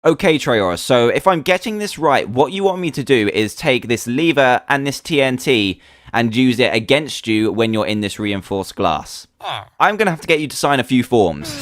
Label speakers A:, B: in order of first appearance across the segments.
A: Okay, Trayaurus, so if I'm getting this right, what you want me to do is take this lever and this TNT and use it against you when you're in this reinforced glass. I'm going to have to get you to sign a few forms.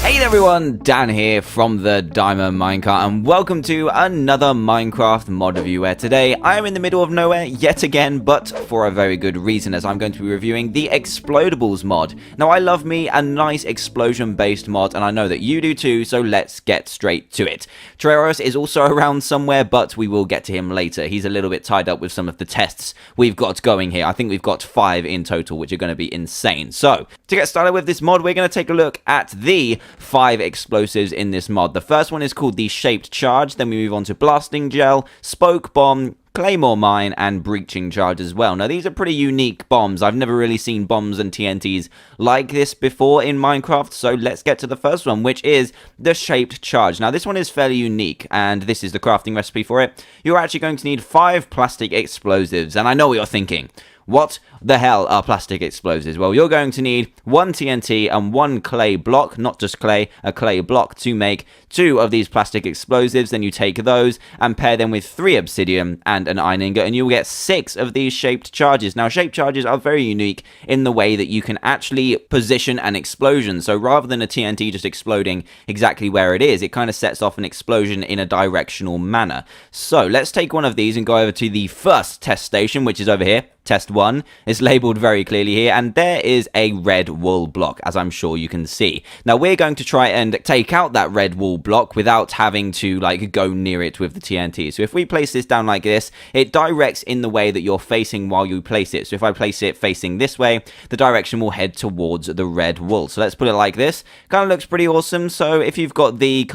A: Hey everyone, Dan here from the Diamond Minecart, and welcome to another Minecraft mod review, where today I am in the middle of nowhere yet again, but for a very good reason, as I'm going to be reviewing the EXPLODABLES mod. Now, I love me a nice explosion-based mod, and I know that you do too, so let's get straight to it. Trayaurus is also around somewhere, but we will get to him later. He's a little bit tied up with some of the tests we've got going here. I think we've got 5 in total, which are going to be insane. So, to get started with this mod, we're going to take a look at the 5 explosives in this mod. The first one is called the Shaped Charge, then we move on to Blasting Gel, Spoke Bomb, Claymore Mine, and Breaching Charge as well. Now, these are pretty unique bombs. I've never really seen bombs and TNTs like this before in Minecraft, so let's get to the first one, which is the Shaped Charge. Now, this one is fairly unique, and this is the crafting recipe for it. You're actually going to need 5 plastic explosives, and I know what you're thinking. What the hell are plastic explosives? Well, you're going to need 1 TNT and 1 clay block, not just clay, a clay block to make 2 of these plastic explosives. Then you take those and pair them with 3 obsidian and an iron ingot, and you'll get 6 of these shaped charges. Now, shaped charges are very unique in the way that you can actually position an explosion. So rather than a TNT just exploding exactly where it is, it kind of sets off an explosion in a directional manner. So let's take one of these and go over to the first test station, which is over here. Test 1 is labeled very clearly here, and there is a red wool block, as I'm sure you can see. Now, we're going to try and take out that red wool block without having to, go near it with the TNT. So if we place this down like this, it directs in the way that you're facing while you place it. So if I place it facing this way, the direction will head towards the red wool. So let's put it like this. Kind of looks pretty awesome. So if you've got the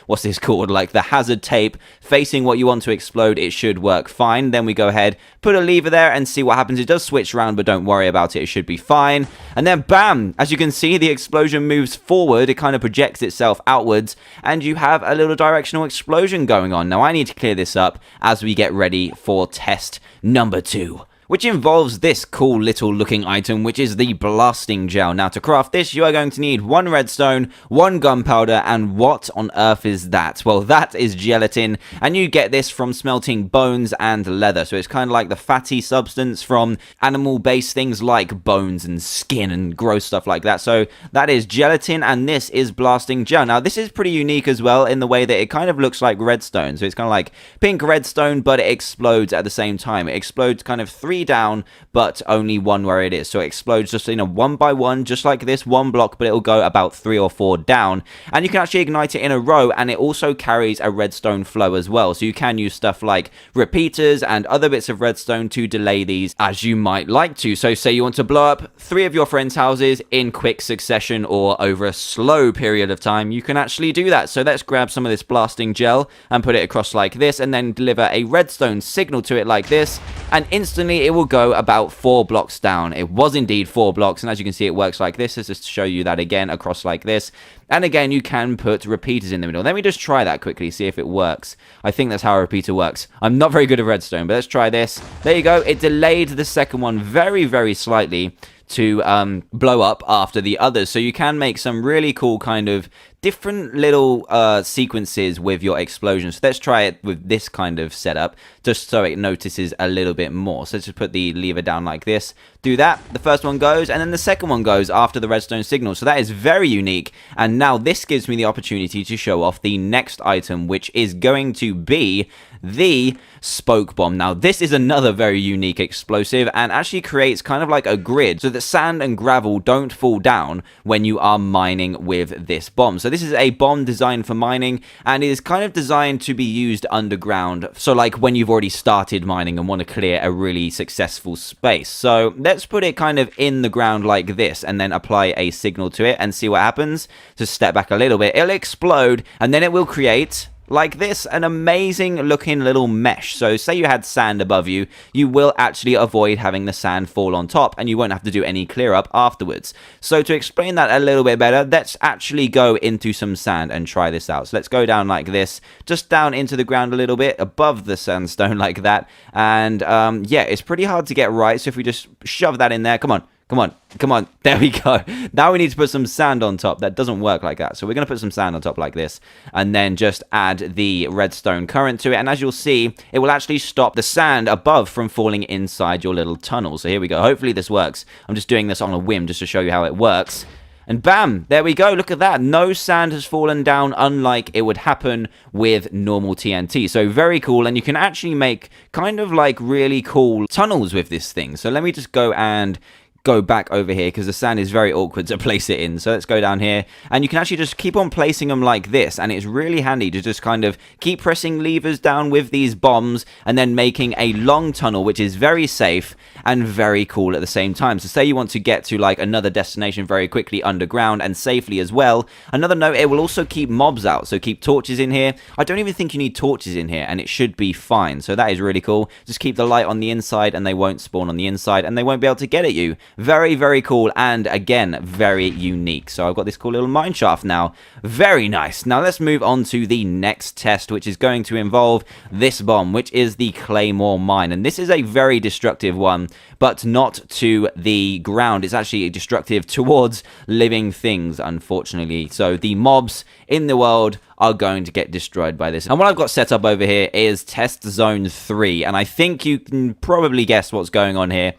A: what's this called? Like the hazard tape facing what you want to explode, it should work fine. Then we go ahead, put a lever there, and see what happens. It does switch around, but don't worry about it. It should be fine. And then bam! As you can see, the explosion moves forward. It kind of projects itself outwards, and you have a little directional explosion going on. Now, I need to clear this up as we get ready for test number 2, which involves this cool little looking item, which is the Blasting Gel. Now, to craft this, you are going to need 1 redstone, 1 gunpowder, and what on earth is that? Well, that is gelatin, and you get this from smelting bones and leather. So it's kind of like the fatty substance from animal-based things like bones and skin and gross stuff like that. So that is gelatin, and this is Blasting Gel. Now, this is pretty unique as well in the way that it kind of looks like redstone. So it's kind of like pink redstone, but it explodes at the same time. It explodes kind of 3 down, but only 1 where it is. So it explodes just in a 1 by 1, just like this, 1 block, but it'll go about 3 or 4 down. And you can actually ignite it in a row, and it also carries a redstone flow as well. So you can use stuff like repeaters and other bits of redstone to delay these as you might like to. So say you want to blow up 3 of your friends' houses in quick succession or over a slow period of time, you can actually do that. So let's grab some of this Blasting Gel and put it across like this, and then deliver a redstone signal to it like this, and instantly it will go about 4 blocks down. It was indeed 4 blocks, and as you can see, it works like this. Let's just show you that again, across like this. And again, you can put repeaters in the middle. Let me just try that quickly, see if it works. I think that's how a repeater works. I'm not very good at redstone, but let's try this. There you go. It delayed the second one very, very slightly to blow up after the others. So you can make some really cool kind of different little sequences with your explosions. So let's try it with this kind of setup, just so it notices a little bit more. So let's just put the lever down like this. Do that. The first one goes, and then the second one goes after the redstone signal. So that is very unique. And now this gives me the opportunity to show off the next item, which is going to be the Spoke Bomb. Now, this is another very unique explosive, and actually creates kind of like a grid so that sand and gravel don't fall down when you are mining with this bomb. So this is a bomb designed for mining, and it is kind of designed to be used underground. So like when you've already started mining and want to clear a really successful space. So let's put it kind of in the ground like this, and then apply a signal to it and see what happens. Just step back a little bit. It'll explode, and then it will create like this, an amazing looking little mesh. So say you had sand above you, you will actually avoid having the sand fall on top, and you won't have to do any clear up afterwards. So to explain that a little bit better, let's actually go into some sand and try this out. So let's go down like this, just down into the ground a little bit, above the sandstone like that. And yeah, it's pretty hard to get right. So if we just shove that in there, come on, Come on, come on. There we go. Now we need to put some sand on top. That doesn't work like that. So we're going to put some sand on top like this. And then just add the redstone current to it. And as you'll see, it will actually stop the sand above from falling inside your little tunnel. So here we go. Hopefully this works. I'm just doing this on a whim just to show you how it works. And bam, there we go. Look at that. No sand has fallen down, unlike it would happen with normal TNT. So very cool. And you can actually make kind of like really cool tunnels with this thing. So let me just go and go back over here because the sand is very awkward to place it in. So let's go down here, and you can actually just keep on placing them like this, and it's really handy to just kind of keep pressing levers down with these bombs and then making a long tunnel, which is very safe and very cool at the same time. So say you want to get to like another destination very quickly underground and safely as well. Another note, it will also keep mobs out, so keep torches in here. I don't even think you need torches in here, and it should be fine. So that is really cool. Just keep the light on the inside and they won't spawn on the inside, and they won't be able to get at you. Very, very cool, and again, very unique. So I've got this cool little mine shaft now. Very nice. Now let's move on to the next test, which is going to involve this bomb, which is the Claymore mine. And this is a very destructive one, but not to the ground. It's actually destructive towards living things, unfortunately. So the mobs in the world are going to get destroyed by this. And what I've got set up over here is test zone 3, and I think you can probably guess what's going on here.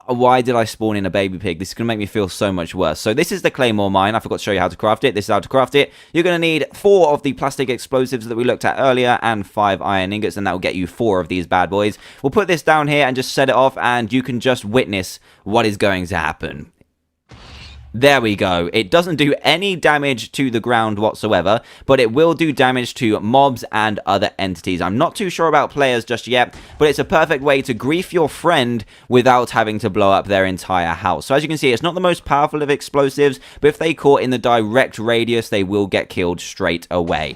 A: Why did I spawn in a baby pig? This is going to make me feel so much worse. So this is the Claymore mine. I forgot to show you how to craft it. This is how to craft it. You're going to need 4 of the plastic explosives that we looked at earlier and 5 iron ingots, and that will get you 4 of these bad boys. We'll put this down here and just set it off, and you can just witness what is going to happen. There we go. It doesn't do any damage to the ground whatsoever, but it will do damage to mobs and other entities. I'm not too sure about players just yet, but it's a perfect way to grief your friend without having to blow up their entire house. So as you can see, it's not the most powerful of explosives, but if they caught in the direct radius, they will get killed straight away.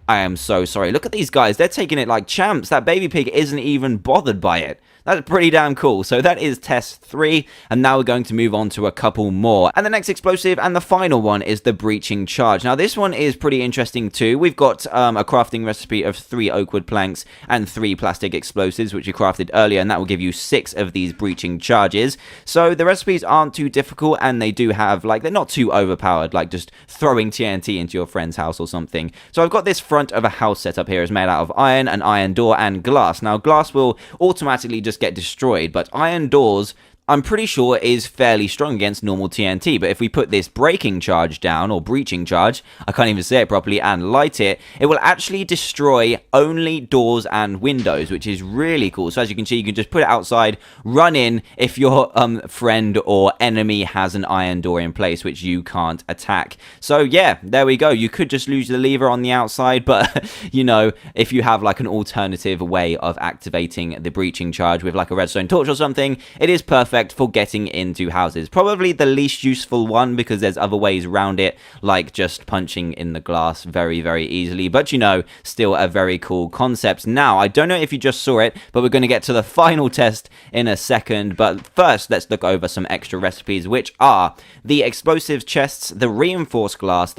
A: I am so sorry. Look at these guys. They're taking it like champs. That baby pig isn't even bothered by it. That's pretty damn cool. So that is test 3, and now we're going to move on to a couple more. And the next explosive and the final one is the breaching charge. Now this one is pretty interesting too. We've got a crafting recipe of 3 oak wood planks and 3 plastic explosives, which we crafted earlier, and that will give you 6 of these breaching charges. So the recipes aren't too difficult, and they do have, like, they're not too overpowered, like just throwing TNT into your friend's house or something. So I've got this front of a house set up here. It's made out of iron, an iron door, and glass. Now glass will automatically just get destroyed, but iron doors, I'm pretty sure, is fairly strong against normal TNT. But if we put this breaking charge down, or breaching charge, I can't even say it properly, and light it, it will actually destroy only doors and windows, which is really cool. So as you can see, you can just put it outside, run in if your friend or enemy has an iron door in place, which you can't attack. So yeah, there we go. You could just lose the lever on the outside, but you know, if you have like an alternative way of activating the breaching charge with like a redstone torch or something, it is perfect for getting into houses. Probably the least useful one, because there's other ways around it, like just punching in the glass very, very easily. But you know, still a very cool concept. Now, I don't know if you just saw it, but we're going to get to the final test in a second. But first, let's look over some extra recipes, which are the explosives chests, the reinforced glass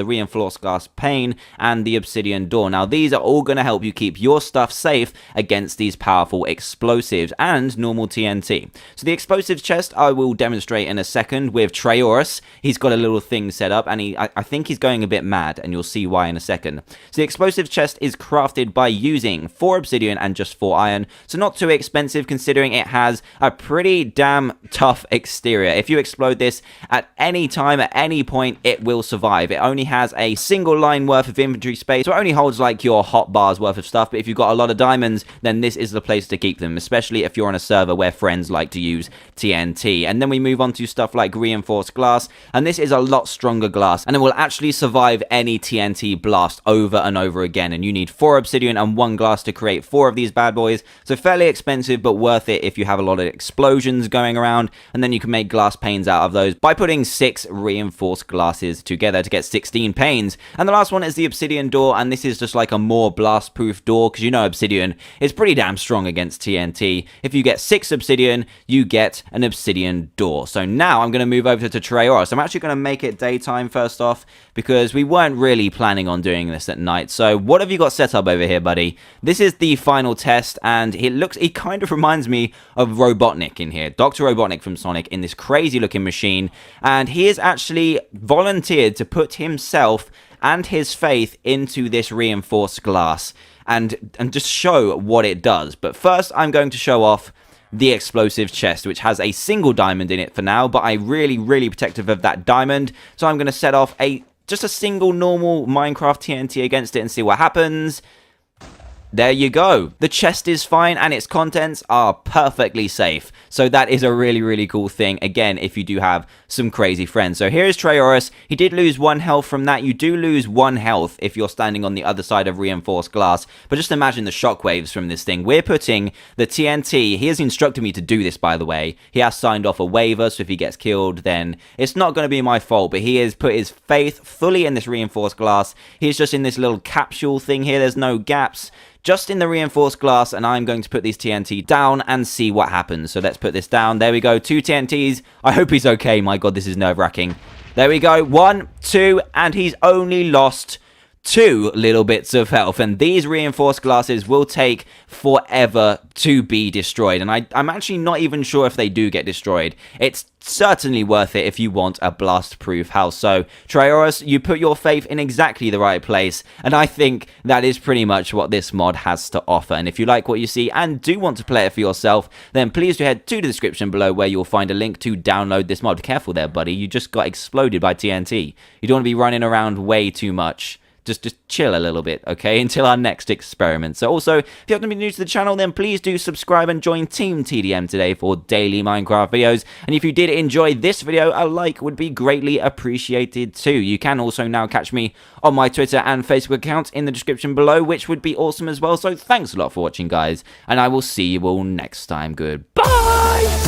A: pane, and the obsidian door. Now, these are all going to help you keep your stuff safe against these powerful explosives and normal TNT. So the explosives chest I will demonstrate in a second with Trayaurus. He's got a little thing set up, and I think he's going a bit mad, and you'll see why in a second. So the explosives chest is crafted by using 4 obsidian and just 4 iron, so not too expensive considering it has a pretty damn tough exterior. If you explode this at any time, at any point, it will survive. It only has a single line worth of inventory space, so it only holds like your hot bars worth of stuff, but if you've got a lot of diamonds, then this is the place to keep them, especially if you're on a server where friends like to use TNT. And then we move on to stuff like reinforced glass, and this is a lot stronger glass, and it will actually survive any TNT blast over and over again. And you need 4 obsidian and 1 glass to create 4 of these bad boys, so fairly expensive, but worth it if you have a lot of explosions going around. And then you can make glass panes out of those by putting 6 reinforced glasses together to get 16 panes. And the last one is the obsidian door, and this is just like a more blast proof door, because you know obsidian is pretty damn strong against TNT. If you get 6 obsidian, you get an obsidian door. So now I'm going to move over to Trayaurus. I'm actually going to make it daytime first off, because we weren't really planning on doing this at night. So what have you got set up over here, buddy? This is the final test, and it kind of reminds me of Robotnik in here. Dr. Robotnik from Sonic in this crazy looking machine, and he has actually volunteered to put himself and his faith into this reinforced glass and just show what it does. But first, I'm going to show off the explosive chest, which has a single diamond in it for now, but I'm really protective of that diamond. So I'm going to set off just a single normal Minecraft TNT against it and see what happens. There you go. The chest is fine and its contents are perfectly safe. So that is a really cool thing. Again, if you do have some crazy friends. So here is Trayaurus. He did lose 1 health from that. You do lose 1 health if you're standing on the other side of reinforced glass. But just imagine the shockwaves from this thing. We're putting the TNT. He has instructed me to do this, by the way. He has signed off a waiver, so if he gets killed, then it's not going to be my fault. But he has put his faith fully in this reinforced glass. He's just in this little capsule thing here. There's no gaps. Just in the reinforced glass, and I'm going to put these TNT down and see what happens. So let's put this down. There we go. 2 TNTs. I hope he's okay. My god, this is nerve-wracking. There we go. 1, 2, and he's only lost 2 little bits of health, and these reinforced glasses will take forever to be destroyed, and I'm actually not even sure if they do get destroyed. It's certainly worth it if you want a blast-proof house. So, Trayaurus, you put your faith in exactly the right place, and I think that is pretty much what this mod has to offer. And if you like what you see and do want to play it for yourself, then please do head to the description below where you'll find a link to download this mod. Careful there, buddy. You just got exploded by TNT. You don't want to be running around way too much. Just chill a little bit, okay, until our next experiment. So also, if you happen to be new to the channel, then please do subscribe and join Team TDM today for daily Minecraft videos. And if you did enjoy this video, a like would be greatly appreciated too. You can also now catch me on my Twitter and Facebook accounts in the description below, which would be awesome as well. So thanks a lot for watching, guys, and I will see you all next time. Goodbye!